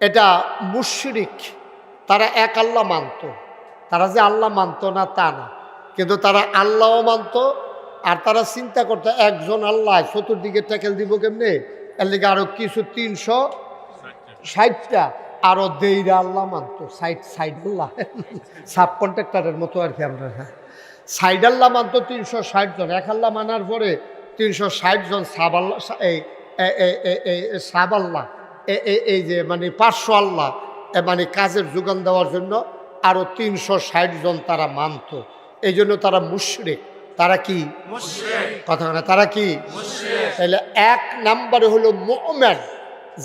এটা মুশরিক। তারা এক আল্লাহ মানত, তারা যে আল্লাহ মানত না তা না, কিন্তু তারা আল্লাহও মানত। আর তারা চিন্তা করতো একজন আল্লাহ চতুর্দিকে ট্যাকেল দিব কেমনে, এর লিগে আরো কিছু 360টা আরো দেইরা আল্লাহ মানত। সাইড আল্লাহ সাব কন্ট্রাক্টরের মতো আর কি আমরা। হ্যাঁ, সাইড আল্লাহ মানত 360 জন। এক আল্লাহ মানার পরে 360 জন সাব আল্লাহ, সাব আল্লাহ, এই যে মানে 500 আল্লাহ মানে কাজের যোগান দেওয়ার জন্য আরো 360 জন তারা মানত। এই জন্য তারা মুশরিক। তারা কি কথা না, তারা কি তাহলে 1 নম্বরে হলো মুমিন।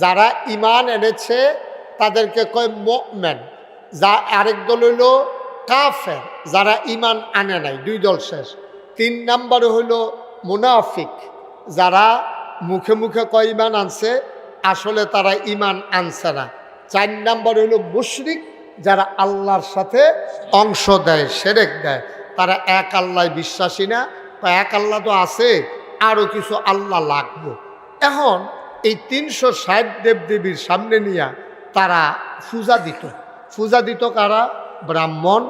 যারা ঈমান এনেছে তাদেরকে কয় মুমিন। যা আরেক দল হইল কাফের, যারা ঈমান আনে নাই। 2 দল শেষ। 3 নম্বরে হইল মুনাফিক, যারা মুখে মুখে কয় ঈমান আনছে, আসলে তারা ঈমান আনছে না। 4 নম্বর হইল মুশরিক, যারা আল্লাহর সাথে অংশ দেয়, শিরক দেয়। তারা এক আল্লাহ বিশ্বাসী না, এক আল্লাহ তো আছে, আরও কিছু আল্লাহ লাগবে। এখন এই 360 দেবদেবীর সামনে নিয়ে তারা পূজা দিত কারা? ব্রাহ্মণ,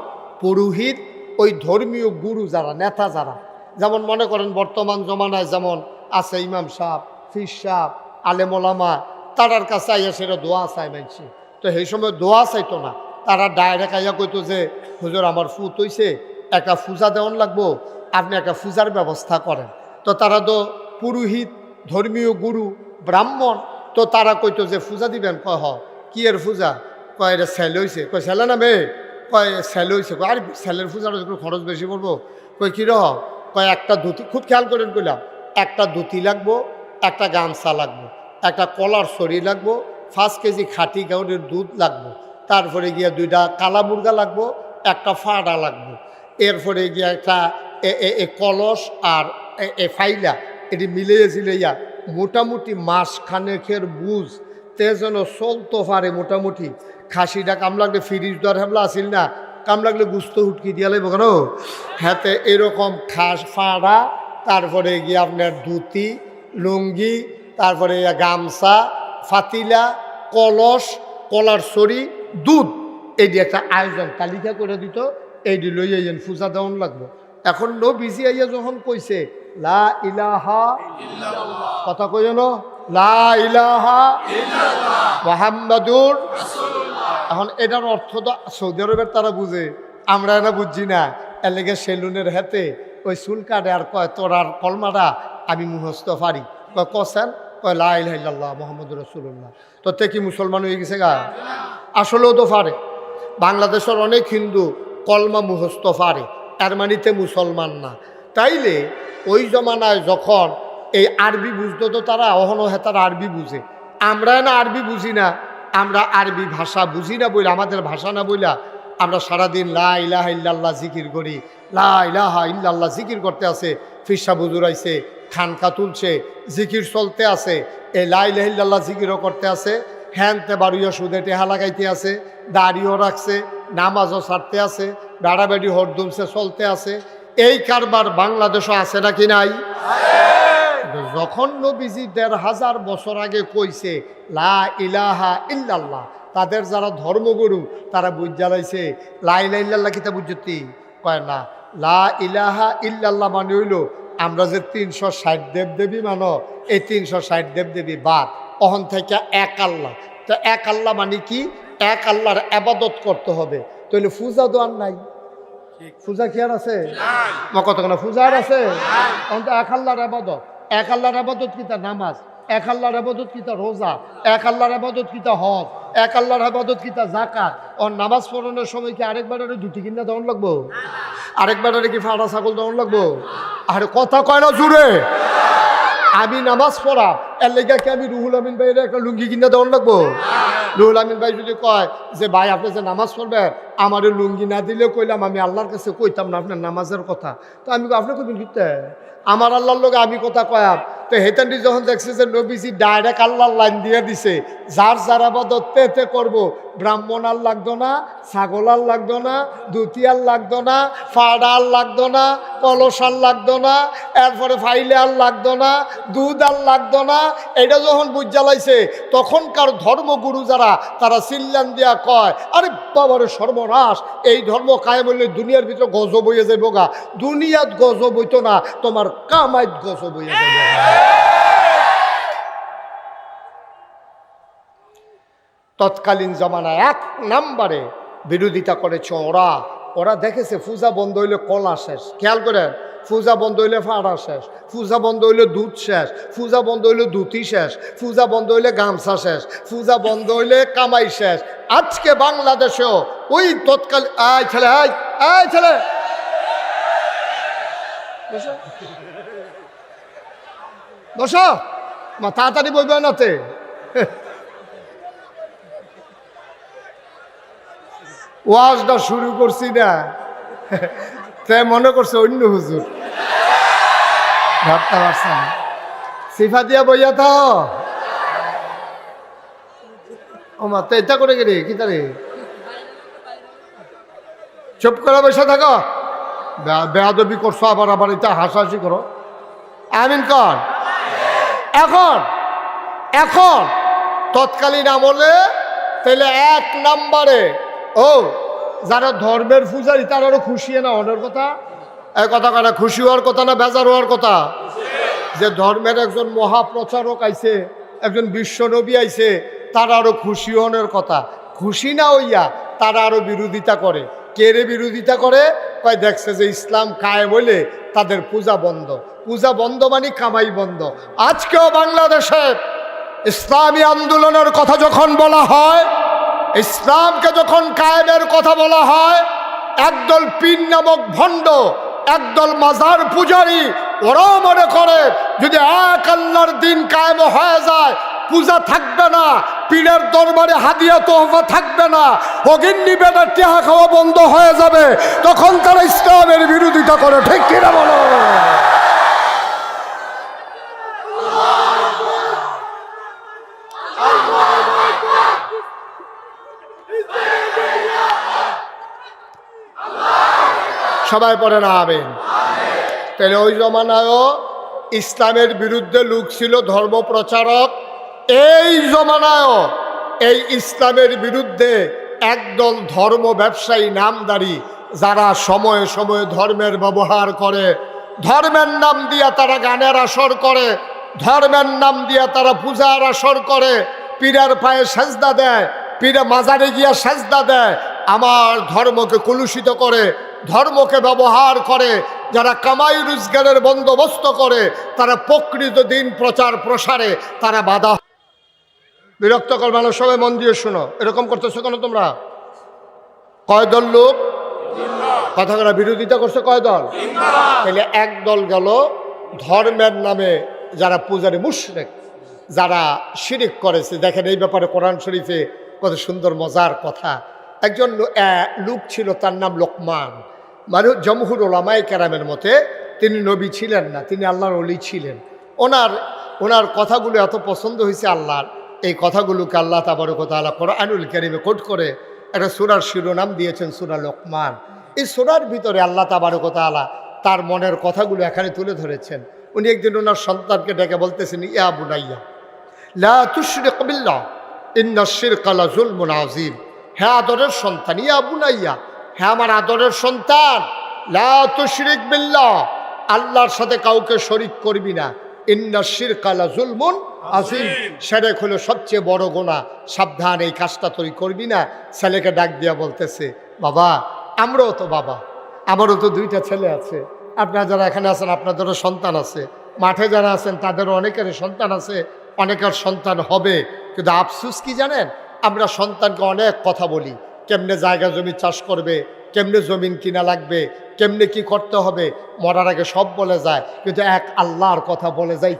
পুরোহিত, ওই ধর্মীয় গুরু যারা, নেতা যারা। যেমন মনে করেন বর্তমান জমানায় যেমন আছে ইমাম সাহেব, ফির সাহেব, আলেম ওলামা, তারার কাছে আইয়া সেটা দোয়া চাই মানছে। তো সেই সময় দোয়া চাইতো না, তারা ডাইরেক্ট আইয়া কইতো যে হুজুর আমার ফুত হইছে, একটা পূজা দেওয়ান লাগবো, আপনি একটা পূজার ব্যবস্থা করেন। তো তারা তো পুরোহিত, ধর্মীয় গুরু, ব্রাহ্মণ, তো তারা কইতো যে পূজা দিবেন। কয় হ কি এর পূজা? কয় এটা ছেলে হয়েছে। কয় ছেলে না মেয়ে? কয় ছেলে হয়েছে। কয় আর ছেলের পূজাটা একটু খরচ বেশি পড়বো। কয় কী রহ? কয় একটা ধুতি, খুব খেয়াল করেন কইলাম, একটা ধুতি লাগবো, একটা গামছা লাগবো, একটা কলার ছড়ি লাগবো, 5 কেজি খাঁটি গাউনের দুধ লাগবো, তারপরে গিয়া 2টা কালা মুরগা লাগবো, একটা ফাড়া লাগবো, এরপরে গিয়া একটা কলস আর ফাইলা, এটি মিলিয়ে ঝিলাইয়া মোটামুটি মাসখানেকের বুঝ তে যেন চলতো পারে। মোটামুটি খাসিটা কাম লাগলে ফিরিজ দর হেবলা আসিল না, কাম লাগলে গুস্ত হুটকি দিয়া লাগবে কেন হাতে, এরকম খাস ফাড়া, তারপরে গিয়ে আপনার ধুতি, লুঙ্গি, তারপরে গামছা, ফাতিলা, কলস, কলার ছড়ি, দুধ, এই দিয়ে একটা আয়োজন তালিকা করে দিত। এইটি লই আইয়েন পূজা দেওয়ান লাগবো। এখন নবীজি আইয়া যখন কইছে লা ইলাহা ইল্লাল্লাহ, কথা কই যেন লা ইলাহা ইল্লাল্লাহ মুহাম্মাদুর রাসূলুল্লাহ। এখন এটার অর্থ তো সৌদি আরবের তারা বুঝে, আমরা না বুঝছি না। এর লেগে সেলুনের হাতে ওই চুল কাটে আর কয় তোর আর কলমাটা আমি মুখস্থ পারি। কয় কছেন? কয় লা ইলাহা ইল্লাল্লাহ মুহাম্মাদুর রাসূলুল্লাহ। তো তে কি মুসলমান হয়ে গেছে গা? আসলেও তো পারে। বাংলাদেশের অনেক হিন্দু কলমা মুখস্থ পারে, এর মানিতে মুসলমান না। তাইলে ওই জমানায় যখন এই আরবি বুঝতো, তো তারা অহনো হেতারা আরবি বুঝে, আমরা না আরবি বুঝি না। আমরা আরবি ভাষা বুঝি না বইলা, আমাদের ভাষা না বইলা আমরা সারাদিন লা ইলাহা ইল্লাল্লাহ জিকির করি। লা ইলাহা ইল্লাল্লাহ জিকির করতে আছে, ফিরসা বুজুর আইছে, খানকা তুলছে, জিকির চলতে আছে, এই লা ইলাহা ইল্লাল্লাহ জিকিরও করতে আছে, হ্যানতে বাড়িও সুদে টেহা লাগাইতে আছে, দাড়িও রাখছে, নামাজও ছাড়তে আছে, বেড়াবেড়ি হরদুমসে চলতে আছে। এই কারবার বাংলাদেশও আছে নাকি নাই? যখন নবীজি ১৫০০ বছর আগে কইছে লা ইলাহা ইল্লাল্লাহ, তাদের যারা ধর্মগুরু তারা বুঝ জ্বালাইছে লা ইলাহা ইল্লাল্লাহ কিতা বুঝতি? কয় না, লা ইলাহা ইল্লাল্লাহ মানে হইল আমরা যে ৩৬০ দেবদেবী মানো, এই ৩৬০ দেবদেবী বাদ, অহন থেকে এক আল্লাহ। তো এক আল্লাহ মানে কি? এক আল্লাহর ইবাদত করতে হবে। তাহলে পূজা দোয়ার নাই, পূজা কি আর আছে? কতক্ষণ পূজা আর আছে? তখন তো এক আল্লাহর ইবাদত। এক আল্লাহর ইবাদত কিতা নামাজ, এক আল্লাহর ইবাদত কিতা রোজা, এক আল্লাহর ইবাদত কিতা হজ, এক আল্লাহর ইবাদত কিতা যাকাত। আর নামাজ পড়ানোর সময় কি আরেকবার দুটি কিনা দেওয়ান লাগবো? আরেকবার কি ফাড়া ছাগল দেওয়ান লাগবো? আরে কথা কয় না জুড়ে। আমি নামাজ পড়া এর লেগে কি আমি রুহুল আমিন ভাইয়ের একটা লুঙ্গি কিনা দেওয়ান লাগবো? রুহুল আমিন ভাই যদি কয় যে ভাই আপনি যে নামাজ পড়বেন আমার লুঙ্গি না দিলে কইলাম আমি আল্লাহর কাছে কইতাম না আপনার নামাজের কথা, তো আমি আপনি কইবেন কিতে? আমার আল্লাহর লোক আমি কথা কয়াম, তো হেতান্ডি যখন দেখছে যে নবীজি ডাইরেক্ট আল্লাহর লাইন দিয়ে দিছে, যার যার আবাদত তে করবো, ব্রাহ্মণ আর লাগতো না, ছাগল আর লাগতো না, দুতি আর লাগতো না, ফাড়া আর লাগতো না, কলস আর লাগতো না, এরপরে ফাইলে আর লাগতো না, দুধ আর লাগতো না। এটা যখন বুঝ জ্বালাইছে তখনকার ধর্মগুরু যারা তারা চিল্লান দিয়া কয়, আরে বাবারে সর্বনাশ, এই ধর্ম কায়েম হইলে দুনিয়ার ভিতরে গজব হইয়া যাবো গা। দুনিয়াত গজব হইতো না, তোমার কামাইত গজব হইয়া যাবে। তৎকালীন জমানায় 1 নম্বরে বিরোধিতা করেছে ওরা। ওরা দেখেছে পূজা বন্ধ হইলে কলা শেষ, খেয়াল করেন, পূজা বন্ধ হইলে ফাড়া শেষ, পূজা বন্ধ হইলে দুধ শেষ, পূজা বন্ধ হইলে ধুতি শেষ, পূজা বন্ধ হইলে গামছা শেষ, পূজা বন্ধ হইলে কামাই শেষ। আজকে বাংলাদেশেও ওই তৎকাল আয় ছেলে, আয় আয় ছেলে, বসো মা, তাড়াতাড়ি বইবে নাতে। ওয়াজটা শুরু করছি না, তাই মনে করছে অন্য হুজুর, ভাবতে পারছে না। সিফা দিয়া বইয়া তো ও মা, তো এটা করে গেলে কি তারে চুপ করে বসে থাকো, বেয়াদবি করছো, আবার আবার এটা হাসাহাসি করো। আমিন কর। এখন এখন তৎকালীন আমলে তাহলে 1 নম্বরে ও যারা ধর্মের পূজারী তারারও খুশি না হওয়ার কথা। এই কথা কাটা খুশি হওয়ার কথা না বেজার হওয়ার কথা? যে ধর্মের একজন মহাপ্রচারক আইছে, একজন বিশ্বনবী আইছে, তারা আরো খুশি হওয়ার কথা। খুশি না হইয়া তারা আরো বিরোধিতা করে। কে রে বিরোধিতা করে? কয় দেখছে যে ইসলাম কায়েম হইলে তাদের পূজা বন্ধ। পূজা বন্ধ মানে কামাই বন্ধ। আজকেও বাংলাদেশে ইসলামী আন্দোলনের কথা যখন বলা হয়, ইসলামকে যখন কায়েমের কথা বলা হয়, একদল পীর নামক ভণ্ড, একদল মাজার পূজারী, ওরাও মনে করে যদি এক আল্লাহর দিন কায়েম হয়ে যায়, পূজা থাকবে না, পীরের দরবারে হাদিয়া তোহফা থাকবে না, অগিন্নি বেটার টেহা খাওয়া বন্ধ হয়ে যাবে, তখন তারা ইসলামের বিরোধিতা করে। ঠিক কিনা বলো? সবাই পড়ে না আবেন। তাহলে ওই জমানায়ও ইসলামের বিরুদ্ধে লোক ছিল, ধর্ম প্রচারক। এই জমানায়ও এই ইসলামের বিরুদ্ধে একদল ধর্ম ব্যবসায়ী নামদারি, যারা সময়ে সময়ে ধর্মের ব্যবহার করে, ধর্মের নাম দিয়া তারা গানের আসর করে, ধর্মের নাম দিয়া তারা পূজার আসর করে, পীরের পায়ে সেজদা দেয়, পীরে মাজারে গিয়া সেজদা দেয়, আমার ধর্মকে কলুষিত করে, ধর্মকে ব্যবহার করে। যারা কামাই রোজগারের বন্দোবস্ত করে, তারা প্রকৃত দিন প্রচার প্রসারে তারা বাধা। বিরক্তকর মানুষ, সবাই মন দিয়ে শুনো। এরকম করতেছো কেন তোমরা? কয় দল লোক কথা বলা বিরোধিতা করছে? কয় দল? তাহলে এক দল গেল ধর্মের নামে যারা পূজারী মুশরিক, যারা শিরিক করেছে। দেখেন এই ব্যাপারে কোরআন শরীফে কত সুন্দর মজার কথা। একজন লোক ছিল, তার নাম লোকমান। মানে জমহুর ওলামায়ে কেরামের মতে তিনি নবী ছিলেন না, তিনি আল্লাহর ওলি ছিলেন। ওনার কথাগুলো এত পছন্দ হয়েছে আল্লাহর, এই কথাগুলোকে আল্লাহ তাবারক ওয়া তাআলা কোরআনুল কারীমে কোট করে একটা সূরার শিরোনাম দিয়েছেন, সূরা লোকমান। এই সূরার ভিতরে আল্লাহ তাবারক ওয়া তাআলা তার মনের কথাগুলো এখানে তুলে ধরেছেন। উনি একদিন ওনার সন্তানকে ডেকে বলতেছেন, ইয়া বুনাইয়া লা তুশরিক বিল্লাহ ইন্নাশ শিরকা লাযুলমুন আযীম। হ্যাঁ আদরের সন্তান, ইয়া বুনাইয়া, হ্যাঁ আমার আদরের সন্তান, লা তুশরিক বিল্লাহ, আল্লাহর সাথে কাউকে শরীক করবি না। ইন্নাশ শিরকা লাযুলমুন আযীম, শিরক হলো সবচেয়ে বড় গুনাহ, সাবধান, এই কাজটা তুই করবি না। ছেলেকে ডাক দিয়া বলতেছে, বাবা আমরাও তো বাবা, আমারও তো 2টা ছেলে আছে, আপনারা যারা এখানে আছেন আপনাদেরও সন্তান আছে, মাঠে যারা আছেন তাদেরও অনেকের সন্তান আছে, অনেকের সন্তান হবে। কিন্তু আফসুস কি জানেন, আমরা সন্তানকে অনেক কথা বলি, কেমনে জায়গা জমি চাষ করবে, কেমনে জমিন কিনা লাগবে, কেমনে কি করতে হবে, মরার আগে সব বলে যায়, কিন্তু এক আল্লাহর কথা বলে যায়।